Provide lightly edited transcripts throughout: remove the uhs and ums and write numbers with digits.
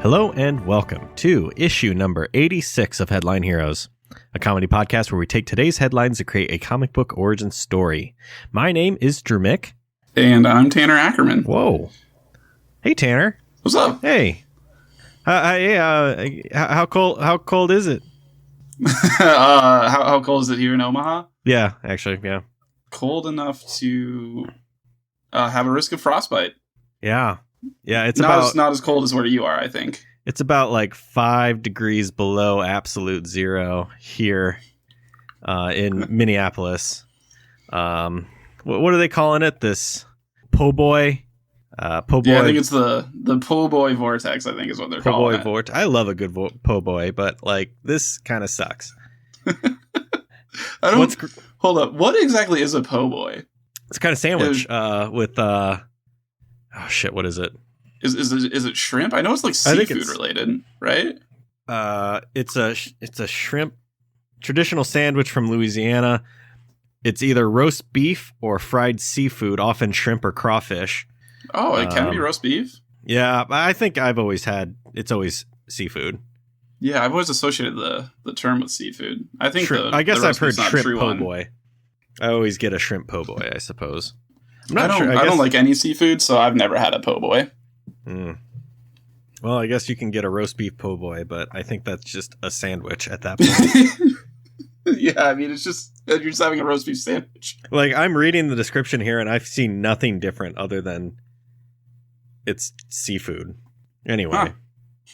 Hello and welcome to issue number 86 of Headline Heroes, a comedy podcast where we take today's headlines to create a comic book origin story. My name is Drew Mick. And I'm Tanner Ackerman. Whoa. Hey, Tanner. What's up? Hey. How cold is it? How cold is it here in Omaha? Yeah, actually, yeah. Cold enough to have a risk of frostbite. Yeah. Yeah, it's not as cold as where you are, I think. It's about like 5 degrees below absolute zero here in Minneapolis. What are they calling it? This po' boy? Po' boy. Yeah, I think it's the po' boy vortex, I think is what they're calling it. I love a good po' boy, but like this kind of sucks. Hold up. What exactly is a po' boy? It's a kind of sandwich with oh shit, what is it? Is it shrimp? I know it's like seafood related, right? It's a shrimp traditional sandwich from Louisiana. It's either roast beef or fried seafood, often shrimp or crawfish. Oh, it can be roast beef? Yeah, I think it's always seafood. Yeah, I've always associated the term with seafood. I think I guess I've heard shrimp po' boy. I always get a shrimp po' boy, I suppose. I don't like any seafood, so I've never had a po' boy. Well, I guess you can get a roast beef po' boy, but I think that's just a sandwich at that point. Yeah, I mean, you're just having a roast beef sandwich. Like, I'm reading the description here, and I've seen nothing different other than it's seafood. Anyway.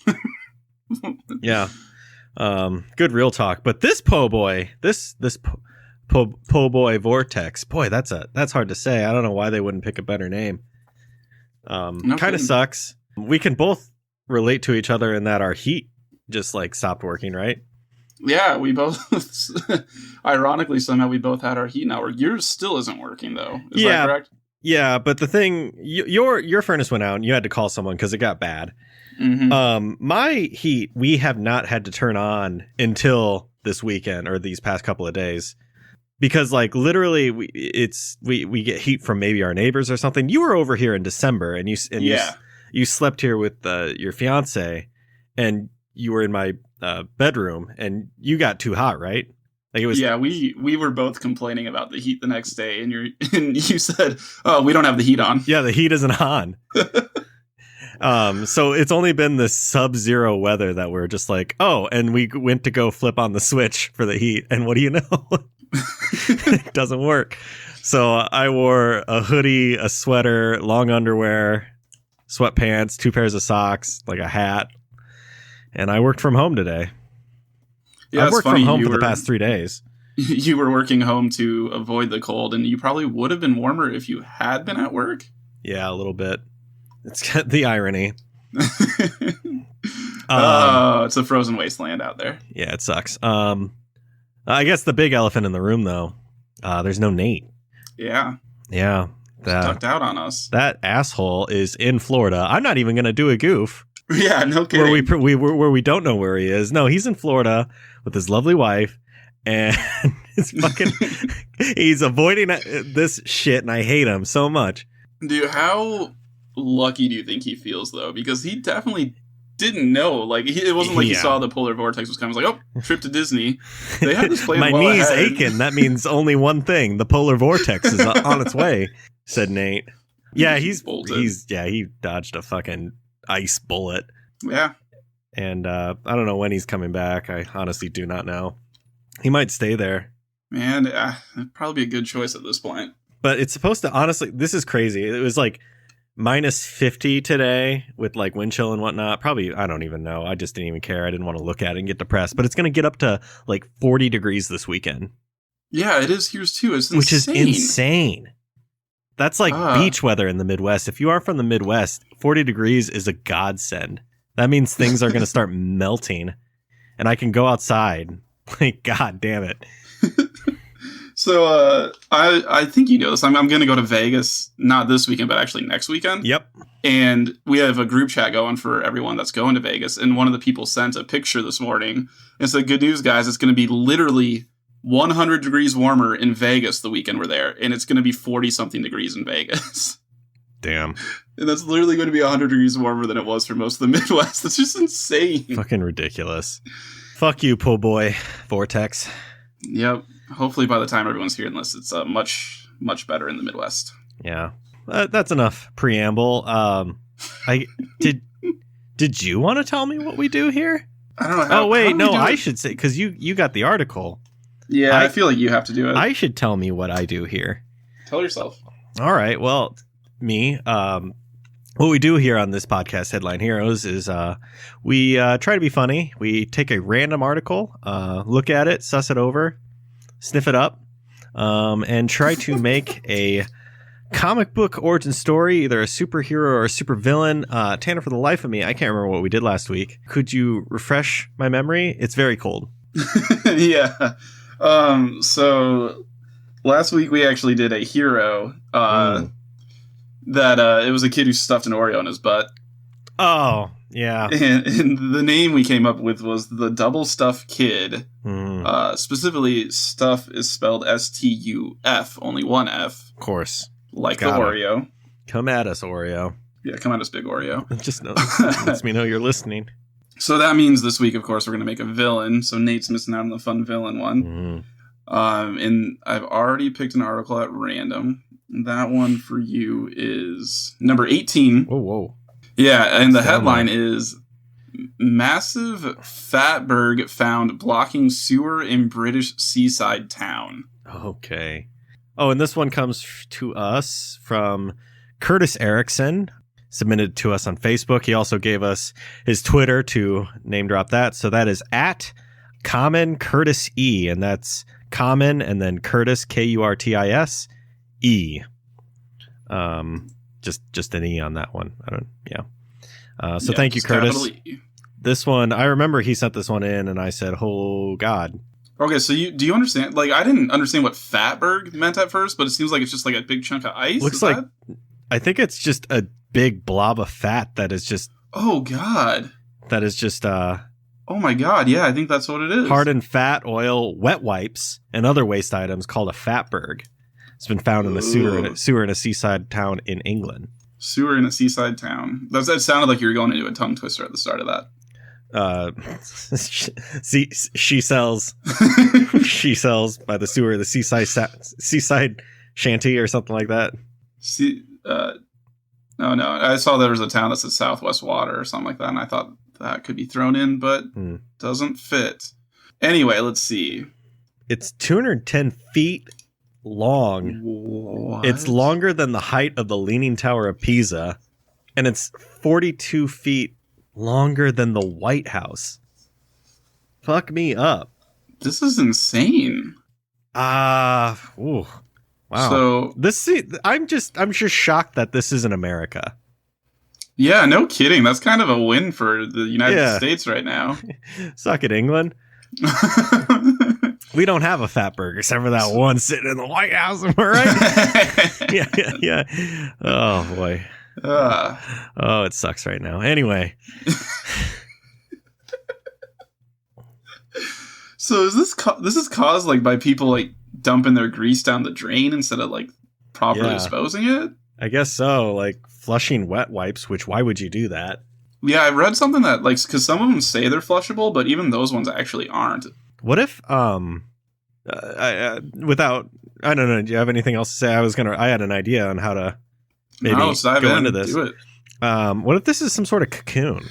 Huh. Yeah. Good real talk. But this po' boy, this po' boy vortex, boy, that's hard to say. I don't know why they wouldn't pick a better name. Kind of sucks. We can both relate to each other in that our heat just like stopped working, right? Yeah, we both ironically somehow we both had our heat not work. Yours still isn't working though. Is that correct? Yeah, but the thing, your furnace went out and you had to call someone because it got bad. Mm-hmm. My heat we have not had to turn on until this weekend or these past couple of days. Because like literally we get heat from maybe our neighbors or something. You were over here in December and you slept here with your fiance and you were in my bedroom and you got too hot, right? Like it was. Yeah, we were both complaining about the heat the next day and you said, "Oh, we don't have the heat on." Yeah, the heat isn't on. So it's only been this sub-zero weather that we're just like, oh, and we went to go flip on the switch for the heat and what do you know? It doesn't work. So I wore a hoodie, a sweater, long underwear, sweatpants, 2 pairs of socks, like a hat. And I worked from home today. Yeah, I've worked from home for the past 3 days. You were working home to avoid the cold, and you probably would have been warmer if you had been at work. Yeah, a little bit. It's the irony. It's a frozen wasteland out there. Yeah, it sucks. I guess the big elephant in the room, though, there's no Nate. Yeah. Yeah. Ducked out on us. That asshole is in Florida. I'm not even going to do a goof. Yeah, no kidding. Where we don't know where he is. No, he's in Florida with his lovely wife, and he's avoiding this shit, and I hate him so much. Dude, how lucky do you think he feels, though? Because he definitely didn't know. Like it wasn't like he saw the polar vortex was coming. He was like, "Oh, trip to Disney." They had this plan. My knee's aching. That means only one thing: the polar vortex is on its way," said Nate. Yeah, he dodged a fucking ice bullet. Yeah, and I don't know when he's coming back. I honestly do not know. He might stay there. Man, it'd probably be a good choice at this point. But it's supposed to. Honestly, this is crazy. It was like minus 50 today with like wind chill and whatnot. Probably, I don't even know. I just didn't even care. I didn't want to look at it and get depressed. But it's going to get up to like 40 degrees this weekend. Yeah, it is here too. It's insane. Which is insane. That's like beach weather in the Midwest. If you are from the Midwest, 40 degrees is a godsend. That means things are going to start melting and I can go outside. Like, God damn it. So I think you know this. I'm going to go to Vegas, not this weekend, but actually next weekend. Yep. And we have a group chat going for everyone that's going to Vegas. And one of the people sent a picture this morning and said, "Good news, guys. It's going to be literally 100 degrees warmer in Vegas the weekend we're there. And it's going to be 40-something degrees in Vegas." Damn. And that's literally going to be 100 degrees warmer than it was for most of the Midwest. That's just insane. Fucking ridiculous. Fuck you, po' boy vortex. Yep. Hopefully by the time everyone's hearing this, it's much, much better in the Midwest. Yeah. That's enough preamble. Did you want to tell me what we do here? I don't know. I should say, because you got the article. Yeah, I feel like you have to do it. I should tell me what I do here. Tell yourself. All right. Well, me. What we do here on this podcast, Headline Heroes, is we try to be funny. We take a random article, look at it, suss it over, sniff it up, and try to make a comic book origin story, either a superhero or a supervillain. Tanner, for the life of me, I can't remember what we did last week. Could you refresh my memory? It's very cold. Yeah. So last week we actually did a hero that it was a kid who stuffed an Oreo in his butt. Oh, yeah. And the name we came up with was the Double Stuff Kid. Specifically, stuff is spelled S-T-U-F, only one F. Of course. Like the Oreo. Come at us, Oreo. Yeah, come at us, big Oreo. Just lets me know you're listening. So that means this week, of course, we're going to make a villain. So Nate's missing out on the fun villain one. And I've already picked an article at random. That one for you is number 18. Whoa. Yeah, and the headline is Massive Fatberg Found Blocking Sewer in British Seaside Town. Okay. Oh, and this one comes to us from Curtis Erickson. Submitted to us on Facebook. He also gave us his Twitter to name drop that. So that is at Common Curtis E. And that's Common and then Curtis, Kurtis E. Just an E on that one. So thank you, Curtis. This one, I remember he sent this one in and I said, oh God. Okay, so do you understand? Like, I didn't understand what Fatberg meant at first, but it seems like it's just like a big chunk of ice. Looks like, I think it's just a big blob of fat that is just... Oh, God. That is just... Oh, my God. Yeah, I think that's what it is. Hardened fat, oil, wet wipes, and other waste items called a Fatberg. It's been found in a sewer in a seaside town in England. Sewer in a seaside town. That sounded like you were going into a tongue twister at the start of that. She sells by the sewer, the seaside shanty or something like that. No, I saw there was a town that said Southwest Water or something like that, and I thought that could be thrown in, but doesn't fit. Anyway, let's see. It's 210 feet long. What? It's longer than the height of the Leaning Tower of Pisa, and it's 42 feet longer than the White House. Fuck me up. This is insane. Ooh. Wow. So I'm just shocked that this isn't America. Yeah, no kidding. That's kind of a win for the United States right now. Suck it, England. We don't have a Fatberg except for that one sitting in the White House. Am I right? Yeah. Oh boy. Oh, it sucks right now. Anyway. So is this is caused like by people like dumping their grease down the drain instead of like properly disposing it? I guess so. Like flushing wet wipes, which why would you do that? Yeah, I read something that like because some of them say they're flushable, but even those ones actually aren't. What if without I don't know, do you have anything else to say? I had an idea on how to maybe go into this. Do it. What if this is some sort of cocoon?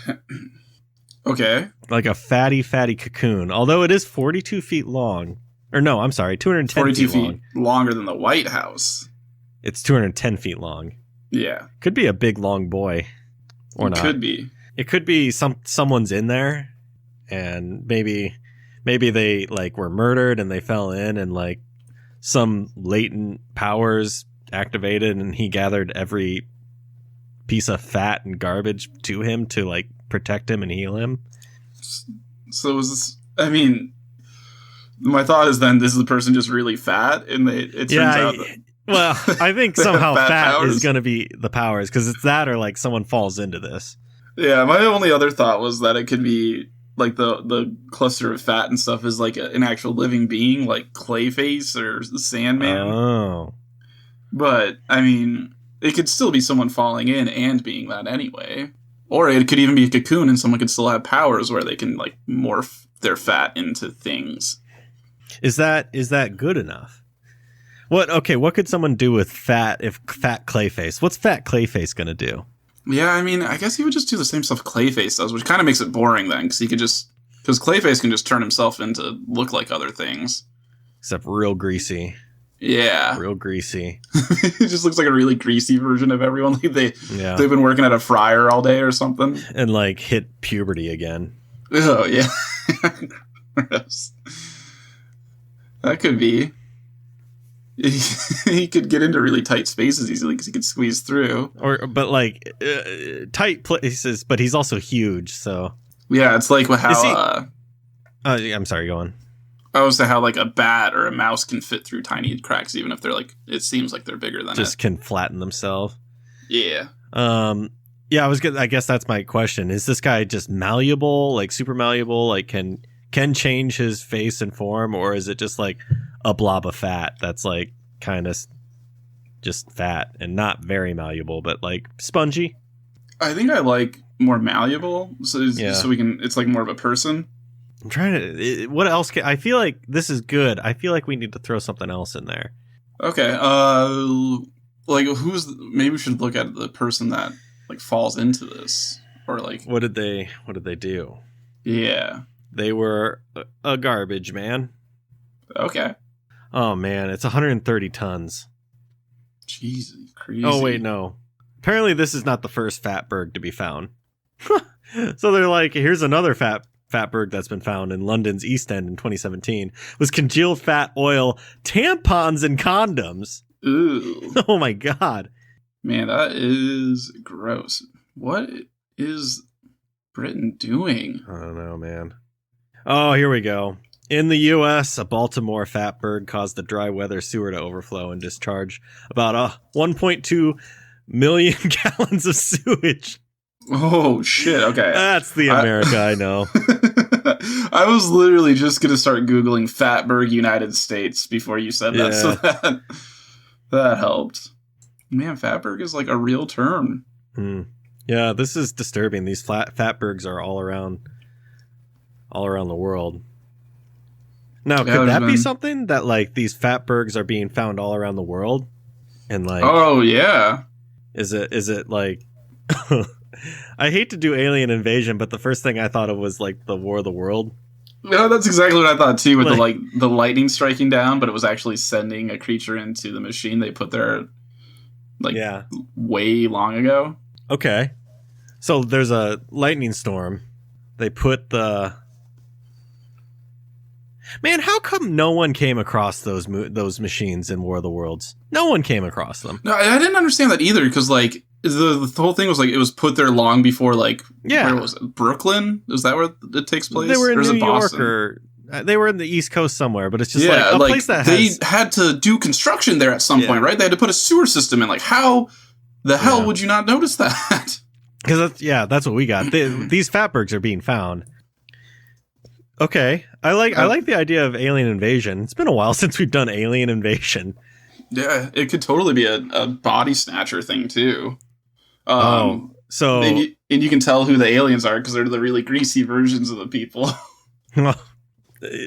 Okay. Like a fatty cocoon. Although it is 42 feet long. Or no, I'm sorry, 210 42 feet long. Longer than the White House. It's 210 feet long. Yeah. Could be a big, long boy. Or not. Could be. It could be someone's in there, and maybe they like were murdered and they fell in, and like some latent powers activated, and he gathered every piece of fat and garbage to him to like protect him and heal him. So is this? I mean, my thought is then this is the person just really fat, and it turns out that. Well, I think somehow fat is going to be the powers, because it's that or like someone falls into this. Yeah, my only other thought was that it could be like the cluster of fat and stuff is like an actual living being, like Clayface or the Sandman. Oh. But, I mean, it could still be someone falling in and being that anyway. Or it could even be a cocoon and someone could still have powers where they can like morph their fat into things. Is that good enough? What could someone do with fat Clayface? What's fat Clayface going to do? Yeah, I mean, I guess he would just do the same stuff Clayface does, which kind of makes it boring then, because Clayface can just turn himself into look like other things. Except real greasy. Yeah. Real greasy. It just looks like a really greasy version of everyone. Like they've been working at a fryer all day or something. And like hit puberty again. Oh, yeah. Gross. That could be. He could get into really tight spaces easily because he could squeeze through. But like tight places, but he's also huge, so. Yeah, it's like how... I'm sorry, go on. How like a bat or a mouse can fit through tiny cracks, even if they're like, it seems like they're bigger than just can flatten themselves. Yeah. Yeah, I guess that's my question. Is this guy just malleable, like super malleable, like can change his face and form, or is it just like a blob of fat that's like kind of just fat and not very malleable, but like spongy? I think I like more malleable, so we can. It's like more of a person. I'm trying to. What else? I feel like this is good. I feel like we need to throw something else in there. Okay. Like maybe we should look at the person that like falls into this, or like what did they do? Yeah, they were a garbage man. Okay. Oh man, it's 130 tons. Jesus, crazy. Oh wait, no. Apparently, this is not the first Fatberg to be found. So they're like, here's another Fatberg that's been found in London's East End in 2017 was congealed fat, oil, tampons, and condoms. Ooh. Oh my god. Man, that is gross. What is Britain doing? I don't know, man. Oh, here we go. In the U.S., a Baltimore Fatberg caused the dry weather sewer to overflow and discharge about 1.2 million gallons of sewage. Oh, shit. Okay. That's the America I know. I was literally just going to start Googling Fatberg United States before you said that, so that helped. Man, Fatberg is like a real term. Yeah, this is disturbing. These Fatbergs are all around the world. Now, could that be something that like these Fatbergs are being found all around the world? And like, oh yeah, is it like? I hate to do alien invasion, but the first thing I thought of was like the War of the World. No, that's exactly what I thought too. With the lightning striking down, but it was actually sending a creature into the machine they put there, way long ago. Okay, so there's a lightning storm. They put the. Man, how come no one came across those machines in War of the Worlds? No one came across them. No, I didn't understand that either, because like the whole thing was like it was put there long before where was it? Brooklyn? Is that where it takes place? They were in New York Boston? Or they were in the East Coast somewhere, but it's just like a place that they had to do construction there at some point, right? They had to put a sewer system in. Like, how the hell would you not notice that? Because that's what we got. These Fatbergs are being found. Okay, I like the idea of alien invasion. It's been a while since we've done alien invasion. Yeah, it could totally be a body snatcher thing too. So and you can tell who the aliens are because they're the really greasy versions of the people.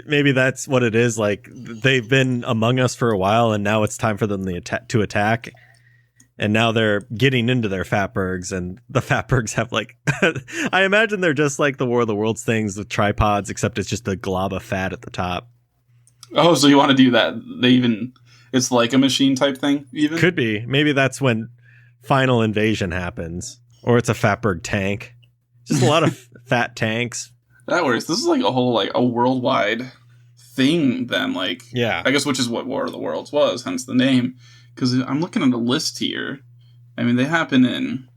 Maybe that's what it is. Like they've been among us for a while, and now it's time for them to attack. And now they're getting into their Fatbergs, and the Fatbergs have like, I imagine they're just like the War of the Worlds things with tripods, except it's just a glob of fat at the top. Oh, so you want to do that? It's like a machine type thing, even? Could be. Maybe that's when final invasion happens. Or it's a Fatberg tank. Just a lot of fat tanks. That works. This is like a whole, like, a worldwide thing then, like... Yeah. I guess which is what War of the Worlds was, hence the name. Because I'm looking at a list here. I mean, they happen in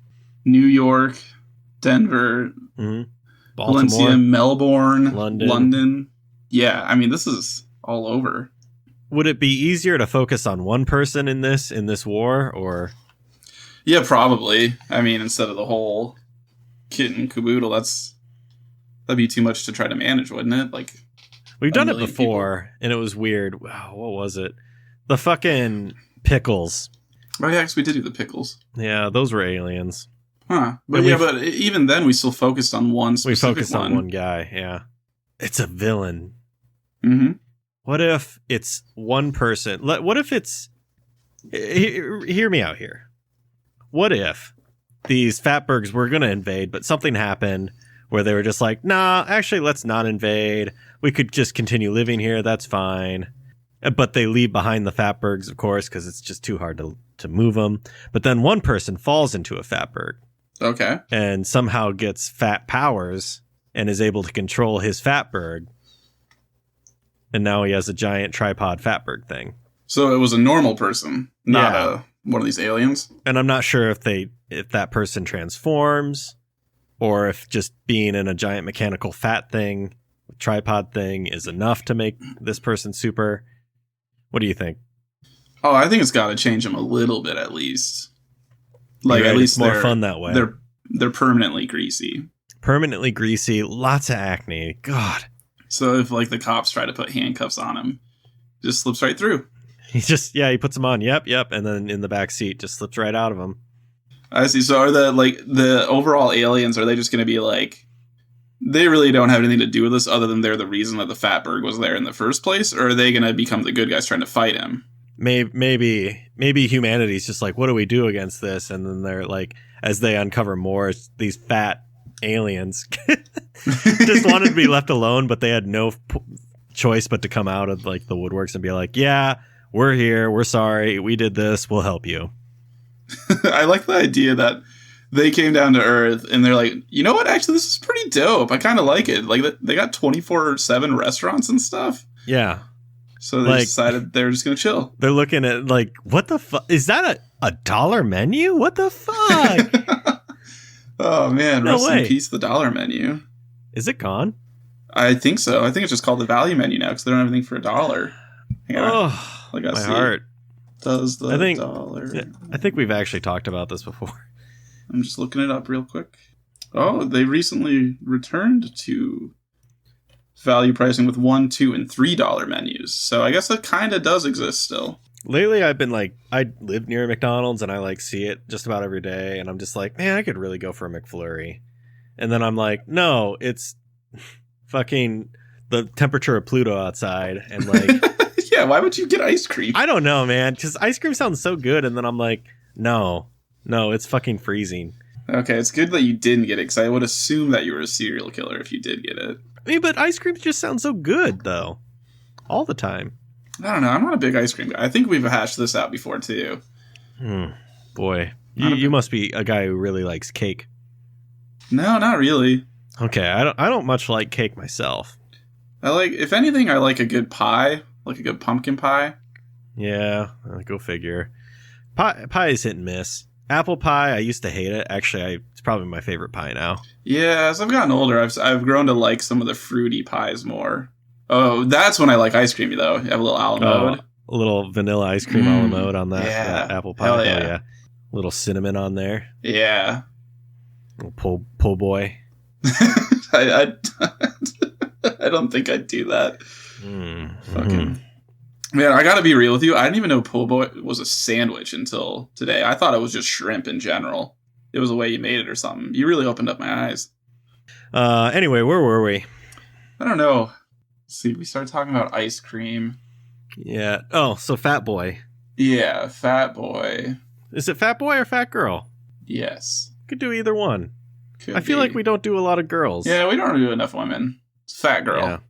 New York, Denver, Valencia, Melbourne, London. Yeah, I mean, this is all over. Would it be easier to focus on one person in this war, or? Yeah, probably. I mean, instead of the whole kit and caboodle, that'd be too much to try to manage, wouldn't it? Like, we've done it before, and it was weird. Wow, what was it? The fucking pickles. Oh, yeah, I guess we did do the pickles. Yeah, those were aliens. Huh. But but even then we still focused on one specific one. We focused on one guy, yeah. It's a villain. Mm-hmm. What if it's one person? What if it's... Hear me out here. What if these Fatbergs were going to invade, but something happened where they were just like, nah, actually, let's not invade. We could just continue living here. That's fine. But they leave behind the Fatbergs, of course, because it's just too hard to move them. But then one person falls into a Fatberg. Okay. And somehow gets fat powers and is able to control his Fatberg. And now he has a giant tripod Fatberg thing. So it was a normal person, not one of these aliens? And I'm not sure if that person transforms or if just being in a giant mechanical fat thing, tripod thing, is enough to make this person super. What do you think? Oh, I think it's got to change them a little bit at least. Like, at least it's more fun that way. They're permanently greasy. Permanently greasy, lots of acne. God. So if like the cops try to put handcuffs on him, just slips right through. He puts them on. Yep. And then in the back seat, just slips right out of them. I see. So are the overall aliens, are they just going to be like, they really don't have anything to do with this other than they're the reason that the Fatberg was there in the first place? Or are they going to become the good guys trying to fight him? Maybe humanity's just like, what do we do against this? And then they're like, as they uncover more, these fat aliens just wanted to be left alone, but they had no choice but to come out of like the woodworks and be like, yeah, we're here. We're sorry. We did this. We'll help you. I like the idea that they came down to Earth and they're like, you know what? Actually, this is pretty dope. I kind of like it. Like, they got 24/7 restaurants and stuff. Yeah. So they decided they're just going to chill. They're looking at like, what the fuck? Is that a dollar menu? What the fuck? Oh, man. No rest in peace, the dollar menu. Is it gone? I think so. I think it's just called the value menu now because they don't have anything for $1. Hang on. Oh, my heart. Does the dollar... I think we've actually talked about this before. I'm just looking it up real quick. Oh, they recently returned to value pricing with $1, $2, and $3 menus. So I guess that kind of does exist still. Lately, I've been like, I live near McDonald's and I like see it just about every day. And I'm just like, man, I could really go for a McFlurry. And then I'm like, no, it's fucking the temperature of Pluto outside. And like, yeah, why would you get ice cream? I don't know, man. Because ice cream sounds so good. And then I'm like, no, it's fucking freezing. Okay, it's good that you didn't get it because I would assume that you were a serial killer if you did get it. I mean, but ice cream just sounds so good, though. All the time. I don't know. I'm not a big ice cream guy. I think we've hashed this out before, too. Boy. You must be a guy who really likes cake. No, not really. Okay, I don't much like cake myself. If anything, I like a good pie. Like a good pumpkin pie. Yeah, go figure. Pie is hit and miss. Apple pie, I used to hate it. Actually, it's probably my favorite pie now. Yeah, as I've gotten older, I've grown to like some of the fruity pies more. Oh, that's when I like ice creamy, though. You have a little a la mode. A little vanilla ice cream a la mode on that apple pie. Hell yeah. A little cinnamon on there. Yeah. Little po' boy. I don't think I'd do that. Fucking... Man, I gotta be real with you. I didn't even know po' boy was a sandwich until today. I thought it was just shrimp in general. It was the way you made it or something. You really opened up my eyes. Anyway, where were we? I don't know. Let's see, we started talking about ice cream. Yeah. Oh, so Fat Boy. Yeah, Fat Boy. Is it Fat Boy or Fat Girl? Yes. Could do either one. I feel like we don't do a lot of girls. Yeah, we don't do enough women. It's Fat Girl.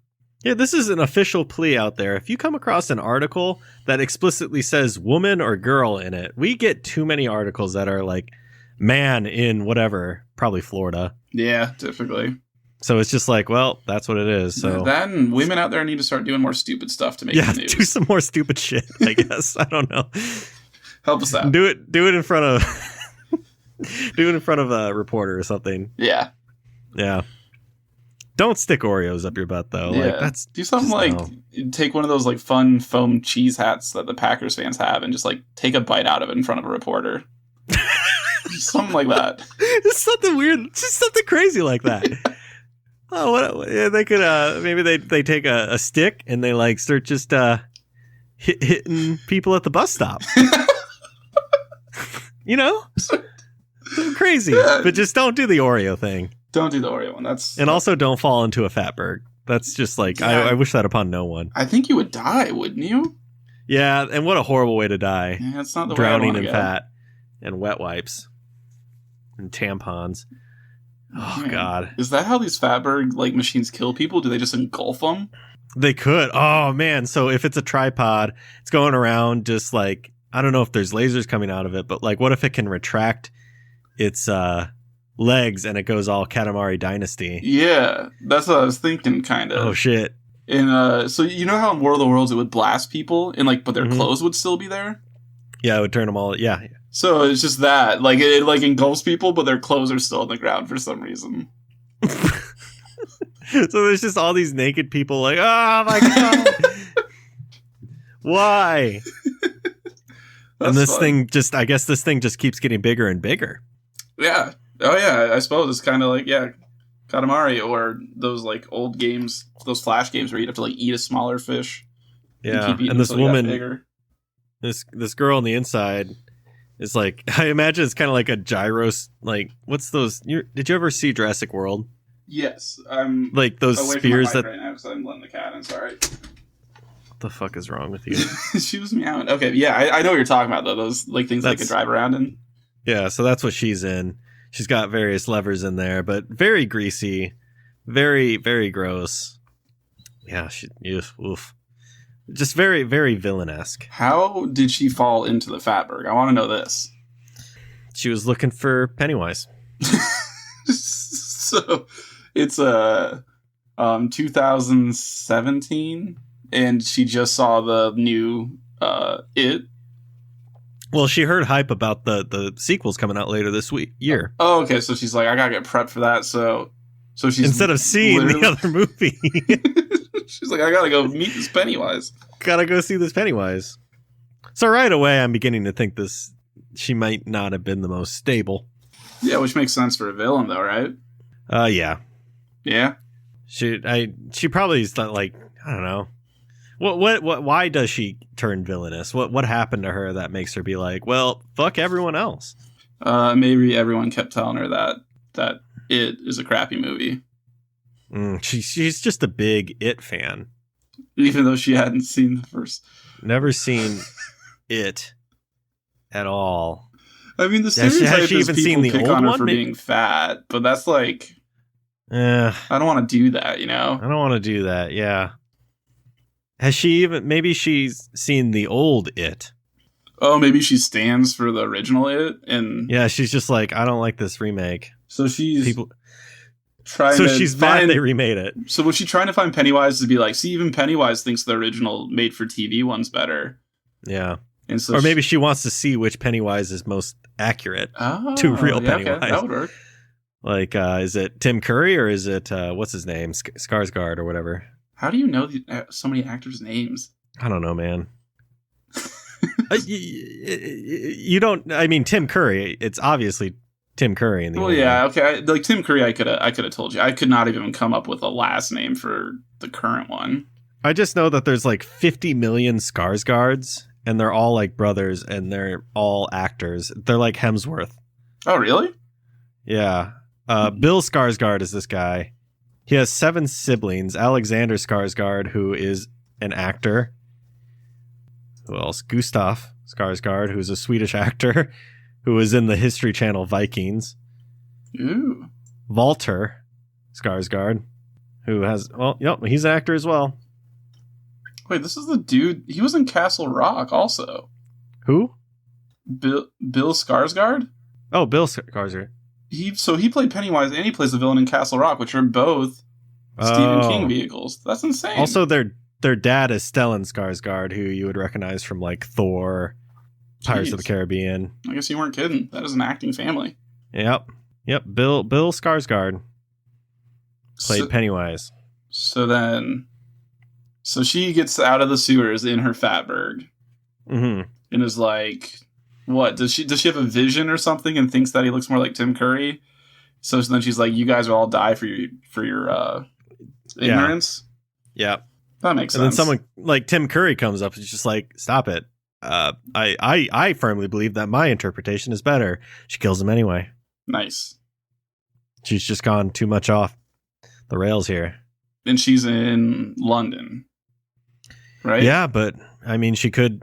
Yeah, this is an official plea out there. If you come across an article that explicitly says woman or girl in it, we get too many articles that are like man in whatever, probably Florida. Yeah, typically. So it's just like, well, that's what it is. So then women out there need to start doing more stupid stuff to make the news. Do some more stupid shit, I guess. I don't know. Help us out. Do it in front of a reporter or something. Yeah. Yeah. Don't stick Oreos up your butt, though. Yeah. Like, do something take one of those like fun foam cheese hats that the Packers fans have and just like take a bite out of it in front of a reporter. Something like that. It's something weird. Just something crazy like that. Oh, what? Yeah, they could. Maybe they take a stick and they like start just hitting people at the bus stop. You know? Crazy. Yeah. But just don't do the Oreo thing. Don't do the Oreo one. And also don't fall into a Fatberg. That's just like, I wish that upon no one. I think you would die, wouldn't you? Yeah, and what a horrible way to die. Yeah, that's not the Drowning way I in fat and wet wipes and tampons. Oh, man. God. Is that how these Fatberg like machines kill people? Do they just engulf them? They could. Oh, man. So if it's a tripod, it's going around just like, I don't know if there's lasers coming out of it, but like, what if it can retract its legs and it goes all Fatamari Dynasty? Yeah, that's what I was thinking, kind of. Oh, shit. And so you know how in War of the Worlds it would blast people and like, but their clothes would still be there? Yeah, it would turn them all. Yeah. So it's just that, like, it like engulfs people, but their clothes are still on the ground for some reason. So there's just all these naked people like, oh my God. Why? And this fun. thing just, I guess this thing just keeps getting bigger and bigger. Yeah. Oh, yeah. I suppose it's kind of like, yeah, Katamari or those like old games, those Flash games where you'd have to like eat a smaller fish. Yeah. And this woman, this girl on the inside is like, I imagine it's kind of like a gyros. Like, what's those? Did you ever see Jurassic World? Yes. I'm like those away spheres from my that. mic right now because I'm letting the cat in. Sorry. What the fuck is wrong with you? She was meowing. Okay. Yeah. I know what you're talking about though. Those like things that they could drive around in. Yeah. So that's what she's in. She's got various levers in there, but very greasy, very, very gross. Yeah, oof. Just very, very villain-esque. How did she fall into the Fatberg? I want to know this. She was looking for Pennywise. So it's 2017, and she just saw the new It. Well, she heard hype about the sequels coming out later this year. Oh, okay. So she's like, I gotta get prepped for that. So she's instead of seeing the other movie, she's like, I gotta go meet this Pennywise. Gotta go see this Pennywise. So right away, I'm beginning to think she might not have been the most stable. Yeah, which makes sense for a villain, though, right? Yeah. Yeah. She probably is not like, I don't know. What why does she turn villainous? What happened to her that makes her be like, well, fuck everyone else? Maybe everyone kept telling her that It is a crappy movie. She's just a big It fan. Even though she hadn't seen the first. Never seen It at all. I mean, the stereotype has she is even people seen the pick old on her one? for being fat, but that's like... I don't want to do that, you know? I don't want to do that, yeah. Has she even... Maybe she's seen the old It. Oh, maybe she stands for the original It, and... Yeah, she's just like, I don't like this remake. So she's... she's mad they remade it. So was she trying to find Pennywise to be like, see, even Pennywise thinks the original made-for-TV one's better. Yeah. And so or maybe she wants to see which Pennywise is most accurate to real Pennywise. Okay, that would work. Like, is it Tim Curry or is it, what's his name? Skarsgård or whatever. How do you know so many actors' names? I don't know, man. You don't, I mean, Tim Curry, it's obviously Tim Curry in the Well, yeah, okay. Like Tim Curry, I could have told you. I could not even come up with a last name for the current one. I just know that there's like 50 million Skarsgårds, and they're all like brothers, and they're all actors. They're like Hemsworth. Oh, really? Yeah. Bill Skarsgård is this guy. He has 7 siblings. Alexander Skarsgård, who is an actor. Who else? Gustav Skarsgård, who's a Swedish actor, who was in the History Channel Vikings. Ooh. Walter Skarsgård, who has... Well, yep, he's an actor as well. Wait, this is the dude... He was in Castle Rock also. Who? Bill Skarsgård? Oh, Bill Skarsgård. He played Pennywise and he plays the villain in Castle Rock, which are both Stephen King vehicles. That's insane. Also, their dad is Stellan Skarsgård, who you would recognize from like Thor, Pirates of the Caribbean. I guess you weren't kidding. That is an acting family. Yep. Bill Skarsgård played Pennywise. So she gets out of the sewers in her Fatberg, and is like, what does she have a vision or something and thinks that he looks more like Tim Curry? So then she's like, you guys will all die for your ignorance. Yeah. That makes sense. And then someone like Tim Curry comes up and is just like, stop it. I firmly believe that my interpretation is better. She kills him anyway. Nice. She's just gone too much off the rails here. And she's in London, right? Yeah, but I mean, she could.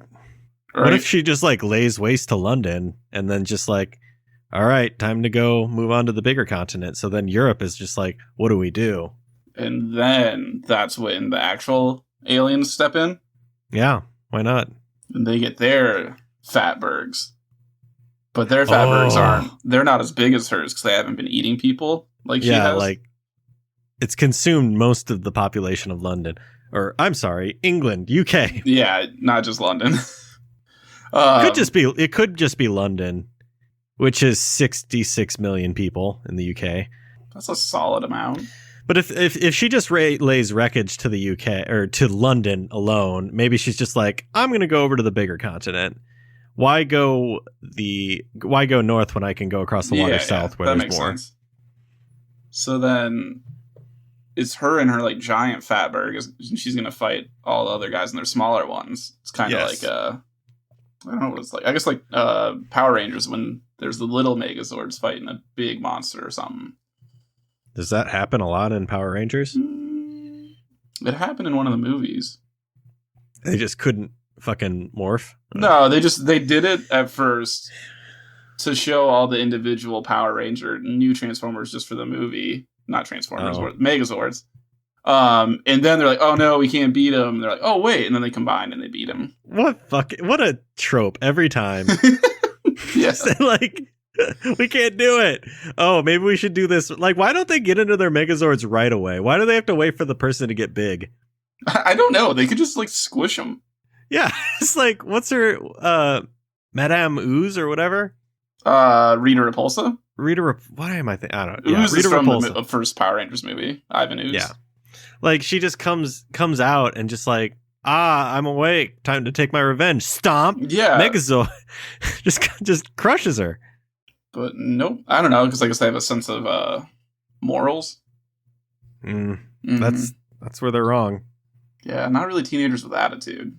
Right. What if she just like lays waste to London and then just like, all right, time to go move on to the bigger continent. So then Europe is just like, what do we do? And then that's when the actual aliens step in. Yeah, why not? And they get their Fatbergs. But their Fatbergs they're not as big as hers because they haven't been eating people like she has. Like it's consumed most of the population of London. Or, I'm sorry, England, UK. Yeah, not just London. It could just be London, which is 66 million people in the UK. That's a solid amount. But if she just lays wreckage to the UK or to London alone, maybe she's just like, I'm going to go over to the bigger continent. Why go north when I can go across the water south where there's more? Sense. So then it's her and her like giant Fatberg. She's going to fight all the other guys and their smaller ones. It's kind of like I don't know what it's like. I guess like Power Rangers when there's the little Megazords fighting a big monster or something. Does that happen a lot in Power Rangers? It happened in one of the movies. They just couldn't fucking morph? No, they did it at first to show all the individual Power Ranger new Transformers just for the movie. Not Transformers, Megazords. And then they're like, oh no, we can't beat him. And they're like, oh wait, and then they combine and they beat him. What a trope every time. Yes. Like, we can't do it. Oh, maybe we should do this. Like, why don't they get into their Megazords right away? Why do they have to wait for the person to get big? I don't know. They could just like squish them. Yeah, it's like, what's her Madame Ooze or whatever? Rita Repulsa. What am I thinking? I don't know. Ooze is from the first Power Rangers movie. Ivan Ooze. Yeah, like she just comes out and just like, I'm awake. Time to take my revenge. Stomp. Yeah, Megazord just crushes her. But nope, I don't know because I guess they have a sense of morals. That's where they're wrong. Yeah, not really teenagers with attitude.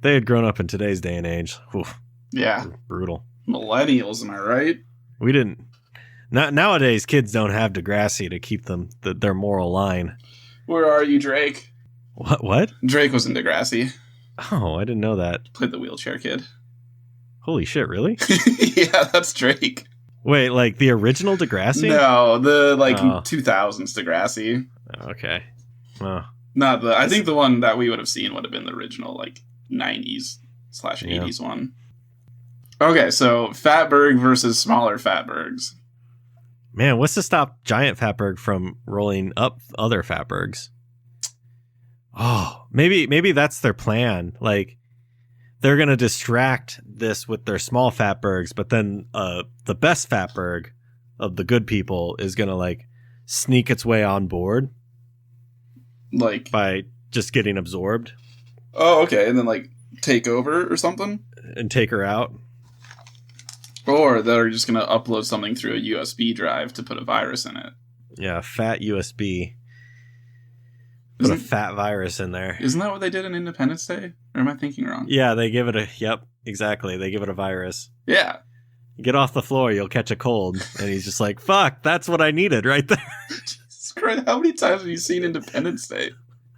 They had grown up in today's day and age. Oof, yeah, brutal. Millennials, am I right? We didn't. Nowadays, kids don't have Degrassi to keep them their moral line. Where are you, Drake? What? Drake was in Degrassi. Oh, I didn't know that. Played the wheelchair kid. Holy shit! Really? Yeah, that's Drake. Wait, like the original Degrassi? No, the 2000s Degrassi. Okay. Oh. Not the. I think the one that we would have seen would have been the original, like 90s/80s one. Okay, so Fatberg versus smaller Fatbergs. Man, what's to stop giant Fatberg from rolling up other Fatbergs? Oh, maybe that's their plan. Like, they're going to distract this with their small Fatbergs, but then the best Fatberg of the good people is going to, like, sneak its way on board. Like? By just getting absorbed. Oh, okay. And then, like, take over or something? And take her out. Or they're just going to upload something through a USB drive to put a virus in it. Yeah, fat USB. Put a fat virus in there. Isn't that what they did in Independence Day? Or am I thinking wrong? Yeah, they give it yep, exactly. They give it a virus. Yeah. Get off the floor, you'll catch a cold. And he's just like, fuck, that's what I needed right there. Jesus Christ, how many times have you seen Independence Day?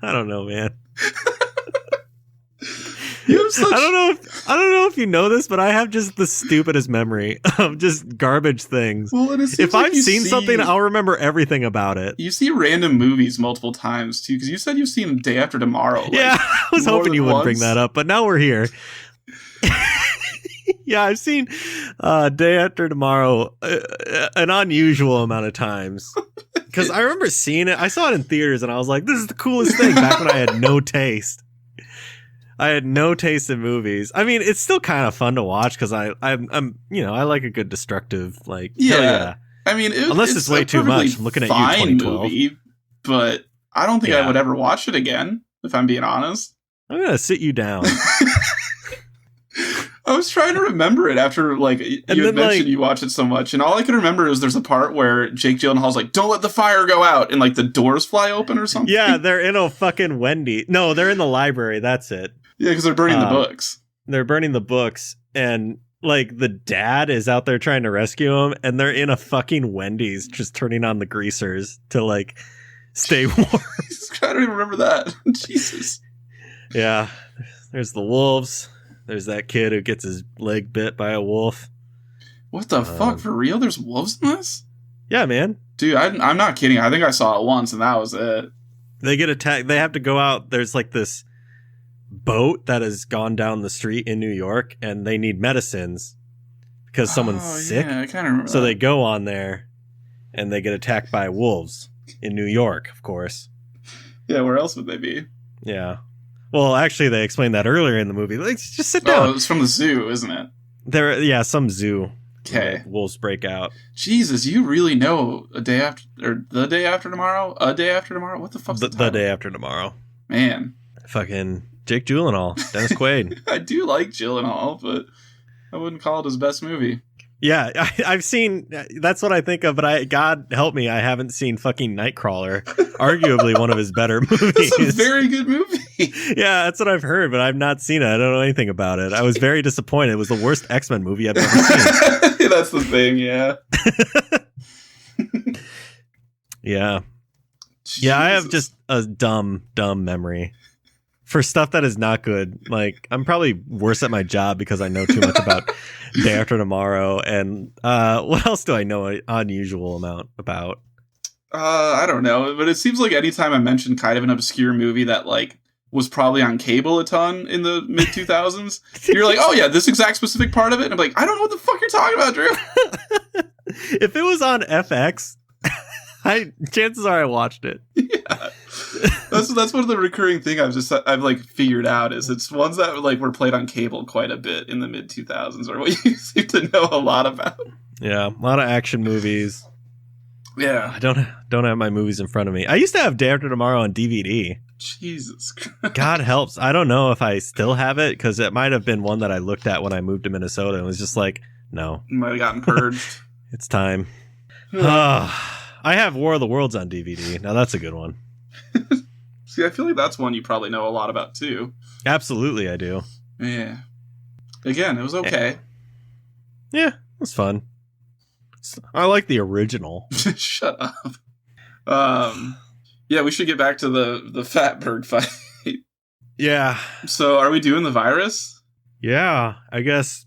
I don't know, man. I don't know if you know this, but I have just the stupidest memory of just garbage things. Well, if I've seen something, I'll remember everything about it. You see random movies multiple times too, because you said you've seen Day After Tomorrow. Yeah, I was hoping you wouldn't bring that up, but now we're here. Yeah, I've seen Day After Tomorrow an unusual amount of times. Because I remember seeing it. I saw it in theaters, and I was like, this is the coolest thing, back when I had no taste. I had no taste in movies. I mean, it's still kind of fun to watch because I'm I like a good destructive, like, yeah. I mean, unless it's way too much. I'm looking at you, 2012. Movie, but I don't think I would ever watch it again, if I'm being honest. I'm gonna sit you down. I was trying to remember it after, like, you had mentioned you watch it so much, and all I can remember is there's a part where Jake Gyllenhaal's like, don't let the fire go out, and, like, the doors fly open or something. Yeah, they're in a fucking Wendy. No, they're in the library, that's it. Yeah, because they're burning the books. they're burning the books, and like the dad is out there trying to rescue him, and they're in a fucking Wendy's just turning on the greasers to like stay warm. I don't even remember that. Jesus. Yeah. There's the wolves. There's that kid who gets his leg bit by a wolf. What the fuck? For real? There's wolves in this? Yeah, man. Dude, I'm not kidding. I think I saw it once and that was it. They get attacked. They have to go out. There's like this boat that has gone down the street in New York, and they need medicines because someone's sick. Yeah, I kind of remember so that. they go on there, and they get attacked by wolves in New York, of course. Yeah, where else would they be? Yeah. Well, actually, they explained that earlier in the movie. Like, just sit down. Oh, it's from the zoo, isn't it? Some zoo. Okay. Wolves break out. Jesus, you really know the day after tomorrow? A day after tomorrow? What the fuck's the day after tomorrow? Man. Fucking Jake Gyllenhaal, Dennis Quaid. I do like Gyllenhaal, but I wouldn't call it his best movie. Yeah, I've seen, that's what I think of, but God help me, I haven't seen fucking Nightcrawler, arguably one of his better movies. It's a very good movie. Yeah, that's what I've heard, but I've not seen it. I don't know anything about it. I was very disappointed. It was the worst X-Men movie I've ever seen. That's the thing, yeah. Yeah. Jesus. Yeah, I have just a dumb memory for stuff that is not good. Like, I'm probably worse at my job because I know too much about Day After Tomorrow. And what else do I know an unusual amount about? I don't know, but it seems like anytime I mention kind of an obscure movie that like was probably on cable a ton in the mid 2000s, you're like, oh yeah, this exact specific part of it. And I'm like, I don't know what the fuck you're talking about, Drew. If it was on FX, chances are I watched it. Yeah, that's one of the recurring thing I've like figured out is it's ones that like were played on cable quite a bit in the mid 2000s, or what you seem to know a lot about. Yeah, a lot of action movies. Yeah, I don't have my movies in front of me. I used to have Day After Tomorrow on DVD. Jesus Christ. God helps. I don't know if I still have it because it might have been one that I looked at when I moved to Minnesota and was just like, no. You might have gotten purged. It's time. I have War of the Worlds on DVD. Now that's a good one. See, I feel like that's one you probably know a lot about too. Absolutely, I do. Yeah. Again, it was okay. Yeah, it was fun. I like the original. Shut up. Yeah, we should get back to the Fatberg fight. Yeah. So, are we doing the virus? Yeah, I guess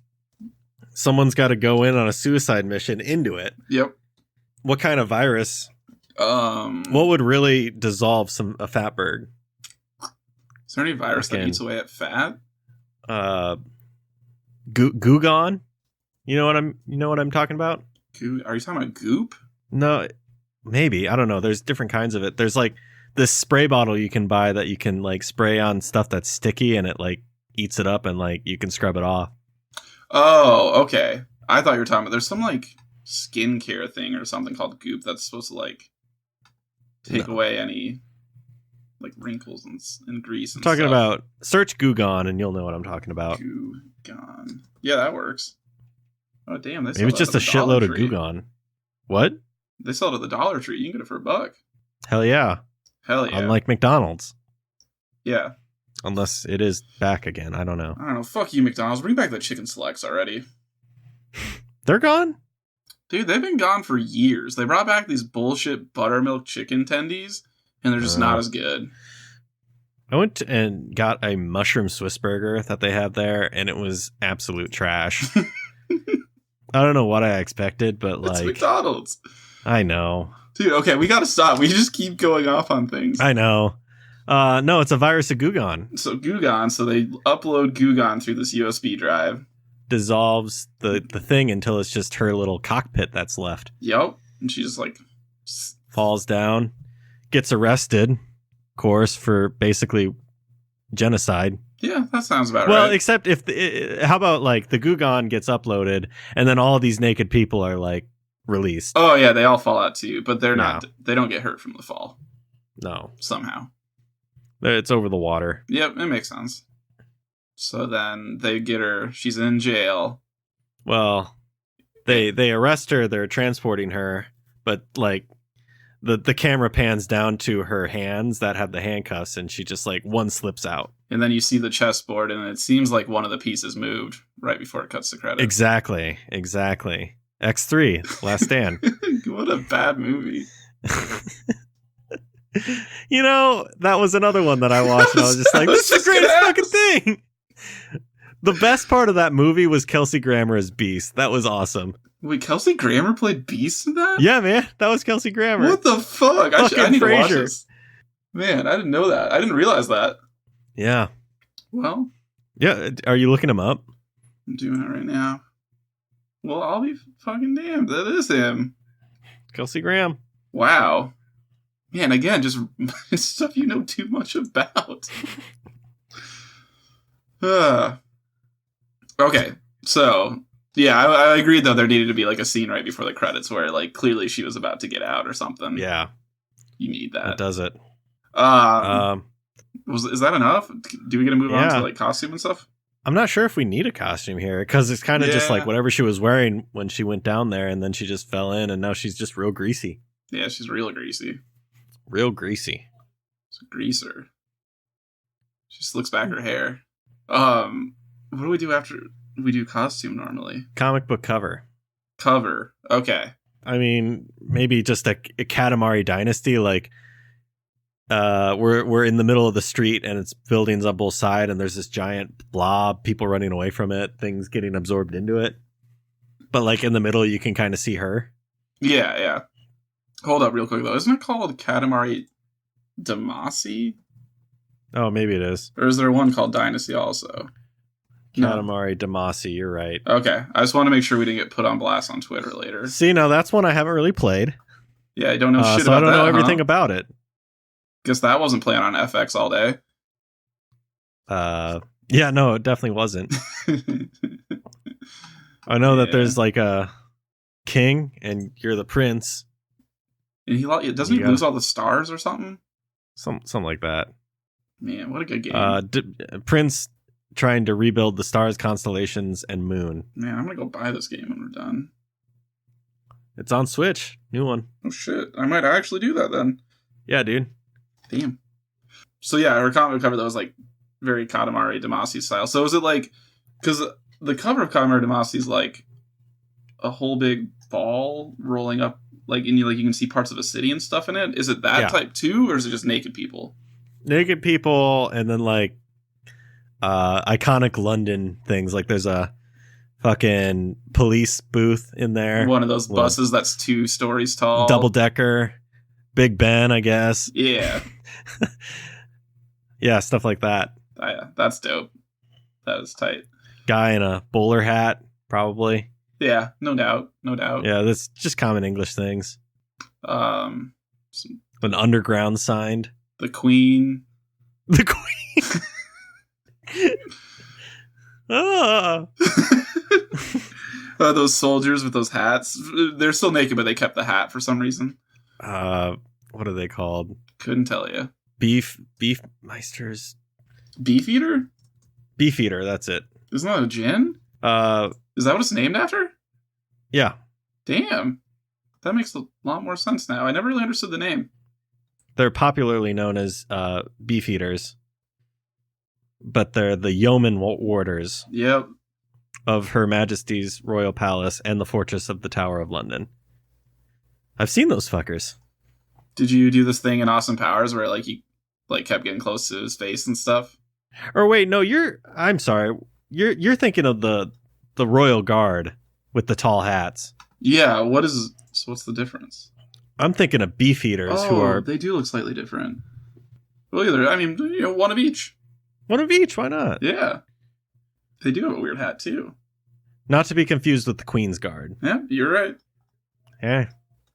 someone's got to go in on a suicide mission into it. Yep. What kind of virus? What would really dissolve a Fatberg? Is there any virus that eats away at fat? Gugon? You know what I'm talking about? Are you talking about goop? No, maybe. I don't know. There's different kinds of it. There's like this spray bottle you can buy that you can like spray on stuff that's sticky and it like eats it up and like you can scrub it off. Oh, okay. I thought you were talking about there's some like skincare thing or something called goop that's supposed to like take away any like wrinkles and grease and I'm talking stuff. about search Gugon and you'll know what I'm talking about. Gugon. Yeah, that works. Oh damn, they maybe it's just a shitload of Gugon. What? They sell it at the Dollar Tree. You can get it for $1. Hell yeah. Hell yeah. Unlike McDonald's. Yeah. Unless it is back again. I don't know. I don't know. Fuck you, McDonald's. Bring back the chicken selects already. They're gone? Dude, they've been gone for years. They brought back these bullshit buttermilk chicken tendies, and they're just not as good. I went and got a mushroom Swiss burger that they have there, and it was absolute trash. I don't know what I expected, but it's like... McDonald's. I know. Dude, okay, we gotta stop. We just keep going off on things. I know. No, it's a virus of Gugon. So they upload Gugon through this USB drive. Dissolves the thing until it's just her little cockpit that's left. Yep. And she just like... falls down. Gets arrested, of course, for basically genocide. Yeah, that sounds about right. Well, except how about like the Gugon gets uploaded and then all these naked people are like released. Oh yeah, they all fall out too, but they're not. They don't get hurt from the fall. No, somehow it's over the water. Yep, it makes sense. So then they get her. She's in jail. Well, they arrest her. They're transporting her, but like the camera pans down to her hands that have the handcuffs, and she just like one slips out. And then you see the chessboard, and it seems like one of the pieces moved right before it cuts the credits. Exactly. X3, Last Stand. What a bad movie. You know, that was another one that I watched, and I was just like, this is the greatest fucking thing. The best part of that movie was Kelsey Grammer as Beast. That was awesome. Wait, Kelsey Grammer played Beast in that? Yeah, man. That was Kelsey Grammer. What the fuck? I need to watch this. Man, I didn't know that. I didn't realize that. Yeah. Well. Yeah, are you looking him up? I'm doing it right now. Well, I'll be fucking damned. That is him. Kelsey Graham. Wow. Man, again, just stuff you know too much about. Okay, so, yeah, I agreed, though, there needed to be, like, a scene right before the credits where, like, clearly she was about to get out or something. Yeah. You need that. That does it. Is that enough? Do we get to move on to, like, costume and stuff? I'm not sure if we need a costume here, because it's kind of just, like, whatever she was wearing when she went down there, and then she just fell in, and now she's just real greasy. Yeah, she's real greasy. Real greasy. It's a greaser. She slicks back her hair. What do we do after we do costume normally? Comic book cover. Cover. Okay. I mean, maybe just a Fatamari dynasty, like we're in the middle of the street and it's buildings on both sides and there's this giant blob, people running away from it, things getting absorbed into it. But like in the middle you can kind of see her. Yeah. Hold up real quick though. Isn't it called Fatamari Damacy? Oh, maybe it is. Or is there one called Dynasty also? Fatamari Damacy, you're right. Okay. I just want to make sure we didn't get put on blast on Twitter later. See, now that's one I haven't really played. Yeah, I don't know shit so about that. I don't know everything about it. Guess that wasn't playing on FX all day. Yeah, no, it definitely wasn't. I know that there's like a king and you're the prince. And doesn't he lose all the stars or something? Something like that. Man, what a good game. Prince trying to rebuild the stars, constellations, and moon. Man, I'm gonna go buy this game when we're done. It's on Switch. New one. Oh shit. I might actually do that then. Yeah, dude. Damn. So yeah, her comic cover that was like very Katamari Damacy style. So is it like, because the cover of Katamari Damacy is like a whole big ball rolling up, like, and you can see parts of a city and stuff in it. Is it that type too, or is it just naked people? Naked people, and then like iconic London things. Like there's a fucking police booth in there. One of those buses that's 2 stories tall. Double decker. Big Ben, I guess. Yeah. Yeah, stuff like that. Yeah, that's dope. That is tight. Guy in a bowler hat, probably. Yeah, no doubt. Yeah, that's just common English things. An underground signed. The Queen. The Queen. Those soldiers with those hats. They're still naked, but they kept the hat for some reason. What are they called? Couldn't tell you. Beef Meisters. Beef Eater? Beef Eater, that's it. Isn't that a gin? Is that what it's named after? Yeah. Damn. That makes a lot more sense now. I never really understood the name. They're popularly known as Beef Eaters. But they're the yeoman warders. Yep. Of Her Majesty's Royal Palace and the Fortress of the Tower of London. I've seen those fuckers. Did you do this thing in Austin Powers where like you kept getting close to his face and stuff? Or wait, no, I'm sorry. You're thinking of the Royal Guard with the tall hats. Yeah, what's the difference? I'm thinking of Beef Eaters who are... they do look slightly different. Well, one of each. One of each, why not? Yeah. They do have a weird hat, too. Not to be confused with the Queen's Guard. Yeah, you're right. Yeah.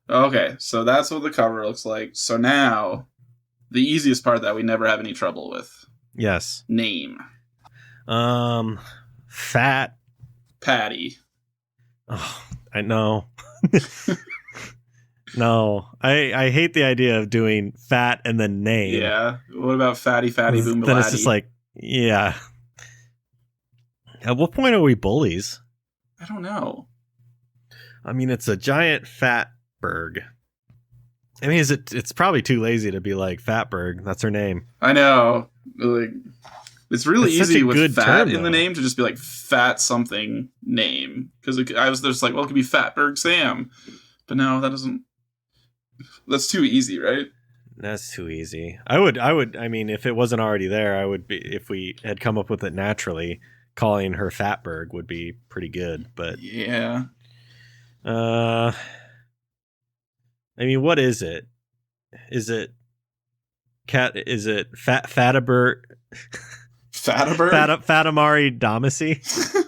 Okay, so that's what the cover looks like. So now, the easiest part that we never have any trouble with. Yes. Name. Fat. Patty. Oh, I know. No, I hate the idea of doing fat and then name. Yeah. What about Fatty Boom? Then it's just like, yeah. At what point are we bullies? I don't know. I mean, it's a giant Fatberg. I mean, it's probably too lazy to be like Fatberg. That's her name. I know. Like, it's really easy with fat term, in the name to just be like fat something name. Because I was just like, well, it could be Fatberg Sam. But no, that doesn't. That's too easy, right? That's too easy. I mean, if it wasn't already there, I would be, if we had come up with it naturally, calling her Fatberg would be pretty good. But yeah. I mean, what is it? Is it Fatabert? Fatabert? Fatamari Damacy?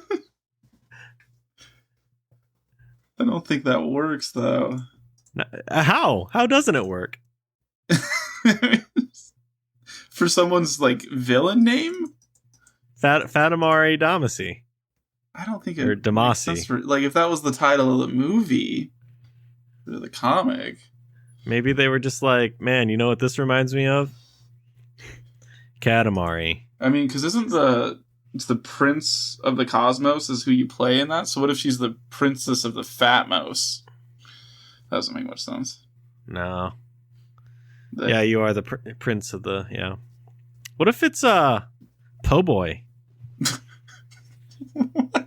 I don't think that works, though. How? How doesn't it work? For someone's, like, villain name? Fatamari Damacy. I don't think it... Or Damacy. Like, if that was the title of the movie, or the comic... Maybe they were just like, man, you know what this reminds me of? Katamari. I mean, because it's the Prince of the Cosmos is who you play in that? So what if she's the Princess of the Fatmos? That doesn't make much sense. No. Yeah, you are the Prince of the, yeah. What if it's Po' Boy? What?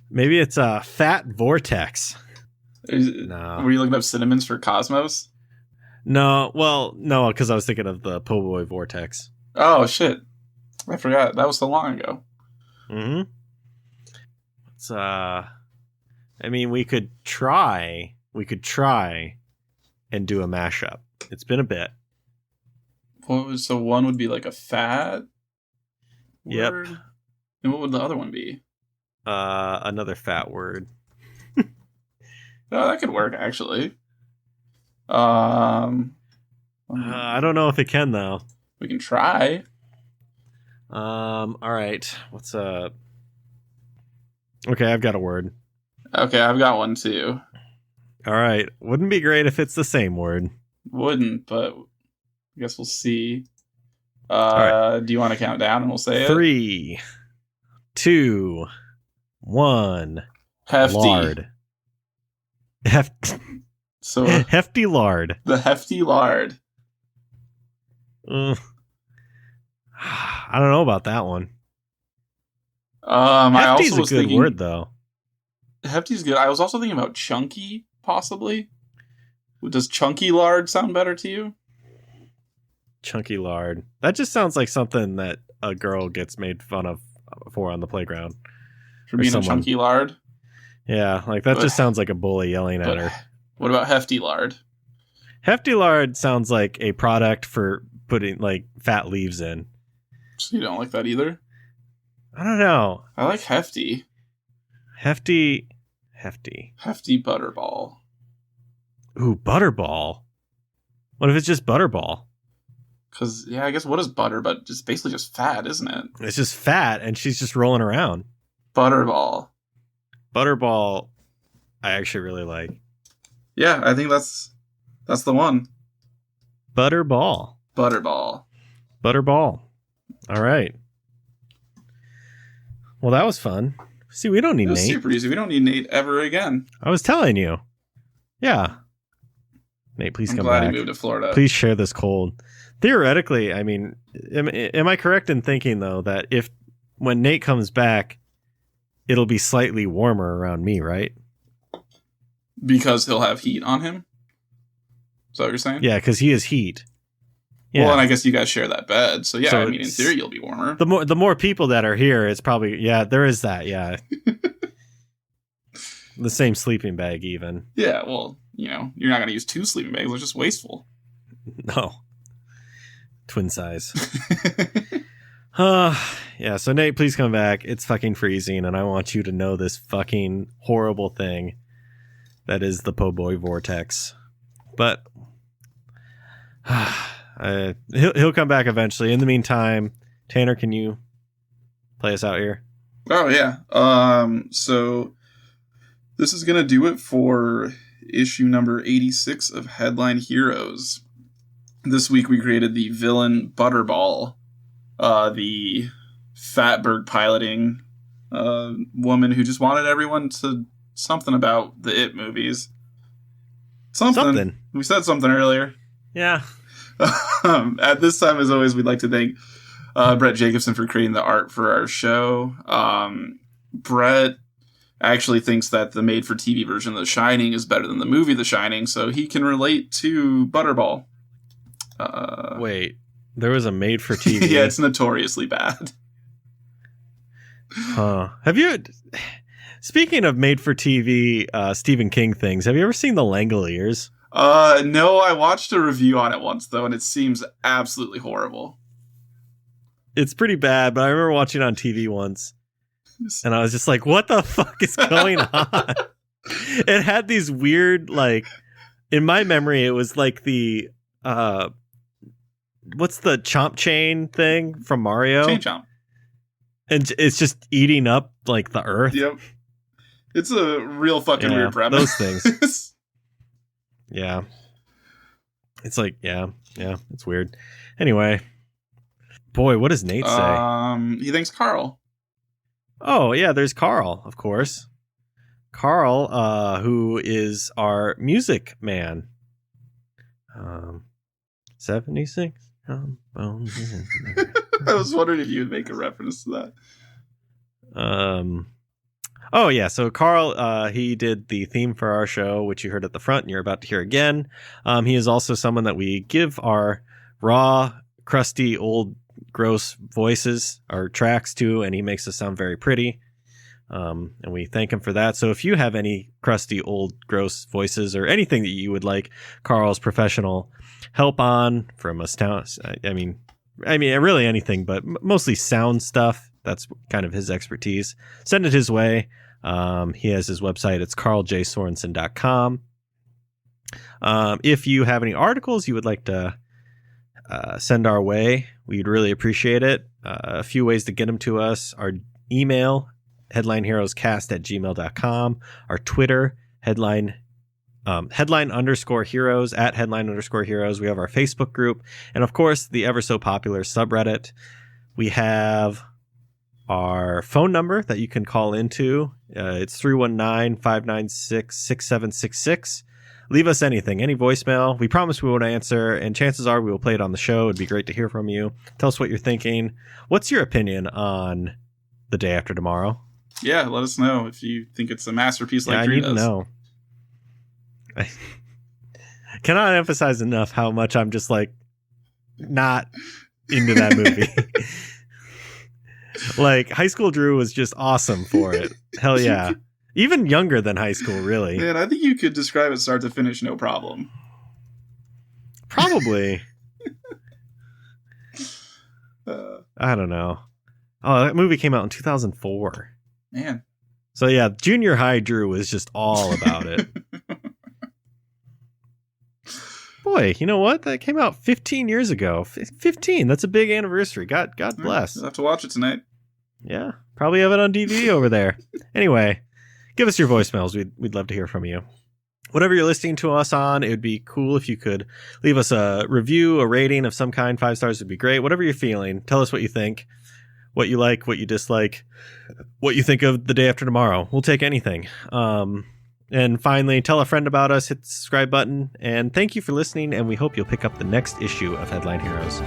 Maybe it's Fat Vortex. No. Were you looking up synonyms for Cosmos? No, well, no, because I was thinking of the Po' Boy Vortex. Oh, shit. I forgot. That was so long ago. Mm-hmm. It's, I mean, we could try and do a mashup. It's been a bit. So one would be like a fat word? Yep. And what would the other one be? Another fat word. Oh, that could work, actually. I don't know if it can, though. We can try. All right. What's Okay, I've got a word. Okay, I've got one, too. All right. Wouldn't be great if it's the same word. Wouldn't, but I guess we'll see. Right. Do you want to count down and we'll say 3, 2, 1. Hefty. Lard. So hefty lard. The hefty lard. I don't know about that one. Hefty's a good word, though. Hefty's good. I was also thinking about chunky, possibly. Does chunky lard sound better to you? Chunky lard. That just sounds like something that a girl gets made fun of for on the playground. For being a chunky lard? Yeah, like that just sounds like a bully yelling at her. What about hefty lard? Hefty lard sounds like a product for putting like fat leaves in. So you don't like that either? I don't know. I like hefty. Hefty butterball. Ooh, butterball. What if it's just butterball? Because, yeah, I guess what is butter, but just basically just fat, isn't it? It's just fat, and she's just rolling around. Butterball, I actually really like. Yeah, I think that's the one. Butterball. All right. Well, that was fun. See, we don't need Nate. Super easy. We don't need Nate ever again. I was telling you. Yeah. Nate, please come back. I'm glad he moved to Florida. Please share this cold. Theoretically, I mean, am I correct in thinking, though, that when Nate comes back, it'll be slightly warmer around me, right? Because he'll have heat on him? Is that what you're saying? Yeah, because he has heat. Yeah. Well, and I guess you guys share that bed. So, yeah, I mean, in theory, you'll be warmer. The more people that are here, it's probably, yeah, there is that, yeah. The same sleeping bag, even. Yeah, well, you know, you're not going to use 2 sleeping bags. It's just wasteful. No. Twin size. Yeah, so Nate, please come back. It's fucking freezing, and I want you to know this fucking horrible thing that is the Po' Boy Vortex. But he'll come back eventually. In the meantime, Tanner, can you play us out here? Oh, yeah. So this is going to do it for issue number 86 of Headline Heroes. This week we created the villain Butterball, the Fatberg piloting woman who just wanted everyone to something about the It movies Something. We said something earlier. Yeah. At this time, as always, we'd like to thank Brett Jacobson for creating the art for our show. Brett actually thinks that the made-for-TV version of The Shining is better than the movie The Shining, so he can relate to Butterball. Wait, there was a made-for-TV? Yeah, it's notoriously bad. Have you... Speaking of made-for-TV Stephen King things, have you ever seen The Langoliers? No, I watched a review on it once, though, and it seems absolutely horrible. It's pretty bad, but I remember watching it on TV once. And I was just like, what the fuck is going on? It had these weird, like, in my memory, it was like the, what's the chomp chain thing from Mario? Chain chomp. And it's just eating up, like, the earth. Yep. It's a real fucking weird premise. Those things. Yeah. It's like, yeah, it's weird. Anyway. Boy, what does Nate say? He thanks Carl. Oh, yeah, there's Carl, of course. Carl, who is our music man. 76 trombones. I was wondering if you would make a reference to that. Oh, yeah, so Carl, he did the theme for our show, which you heard at the front, and you're about to hear again. He is also someone that we give our raw, crusty, old, gross voices, our tracks to, and he makes us sound very pretty. And we thank him for that. So if you have any crusty, old, gross voices or anything that you would like Carl's professional help on from a sound, I mean, really anything, but mostly sound stuff. That's kind of his expertise. Send it his way. He has his website. It's carljsorensen.com. If you have any articles you would like to send our way, we'd really appreciate it. A few ways to get them to us. Our email, headlineheroescast@gmail.com. Our Twitter, headline _heroes at headline _heroes. We have our Facebook group. And of course, the ever so popular subreddit. We have our phone number that you can call into. It's 319-596-6766. Leave us anything, any voicemail. We promise we won't answer, and chances are we will play it on the show. It'd be great to hear from you. Tell us what you're thinking. What's your opinion on The Day After Tomorrow? Yeah, let us know if you think it's a masterpiece like Drew does. I need to know. I cannot emphasize enough how much I'm just like not into that movie. Like, High School Drew was just awesome for it. Hell yeah. Even younger than high school, really. Man, I think you could describe it start to finish, no problem. Probably. I don't know. Oh, that movie came out in 2004. Man. So yeah, junior high Drew was just all about it. Boy, you know what? That came out 15 years ago. 15. That's a big anniversary. God bless. I'll have to watch it tonight. Yeah, probably have it on DVD over there. Anyway, give us your voicemails. We'd love to hear from you. Whatever you're listening to us on, it would be cool if you could leave us a review, a rating of some kind. 5 stars would be great. Whatever you're feeling, tell us what you think, what you like, what you dislike, what you think of The Day After Tomorrow. We'll take anything. And finally, tell a friend about us, hit the subscribe button, and thank you for listening, and we hope you'll pick up the next issue of Headline Heroes.